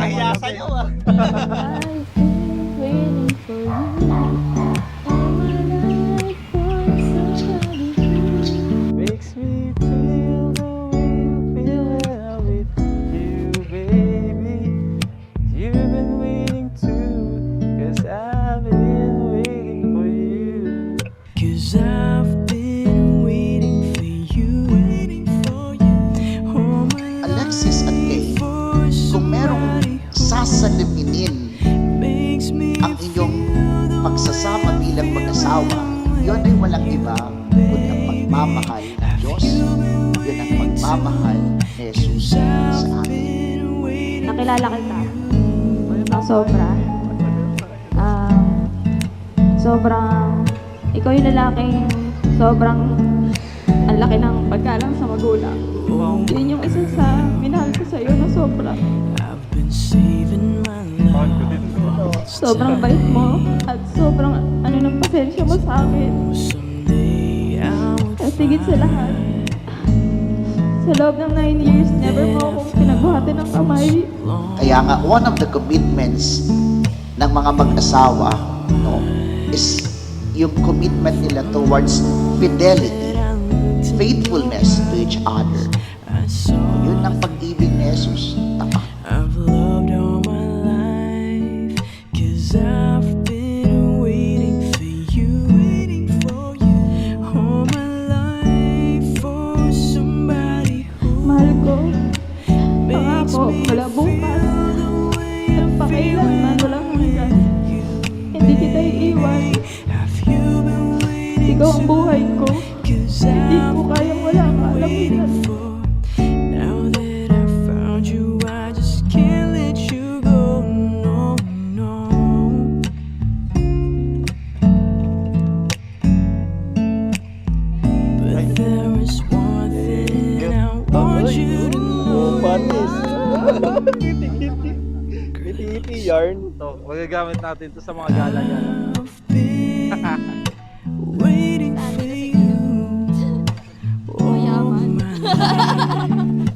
Nakakahiya sa'yo ah. Waiting for you. All my life for somebody. Makes me feel the way you feel when I'm with you, baby. You've been waiting too, 'cause I've been waiting for you. 'Cause I've been waiting for you, waiting for you. Oh, my Alexis at Kay, kung merong sasaliminin ang inyong pagsasama bilang mag-asawa, yun ay walang iba kundi ang pagmamahal ng Diyos. Yun ang pagmamahal ni Jesus sa atin. Nakilala kita ng sobra. Sobrang, ikaw yung lalaking sobrang ang laki ng paggalang sa magulang. Yun yung isa sa minahal ko sa'yo na sobra. I've been saving my life. Sobrang bait mo at sobrang ano ng pasensya mo sa akin. Someday I will At higit sa lahat, sa loob ng 9 years, never mo akong pinagbuhatan ng kamay. Kaya nga, one of the commitments ng mga mag-asawa, no, is yung commitment nila towards fidelity, faithfulness to each other. Yun ang pag-ibig ni Jesus. Tapat. I've loved all my life, 'cause I've been waiting for you, waiting for you. All my life for somebody who Mahal ko, makes pangako, me wala bukas. feel the way I Nagpakailanman, walang hanggan. Hindi kita iiwan. Have you been waiting Ikaw ang buhay ko. 'Cause Hindi I've ko kayang wala ka. Alam mo waiting yan. for. Now that I found you, I just can't let you go. No, no. But there is one thing I want you to know. Kitty yarn. To, magagamit natin to sa mga gala-gala. I've been waiting for you. Mayaman. All my life.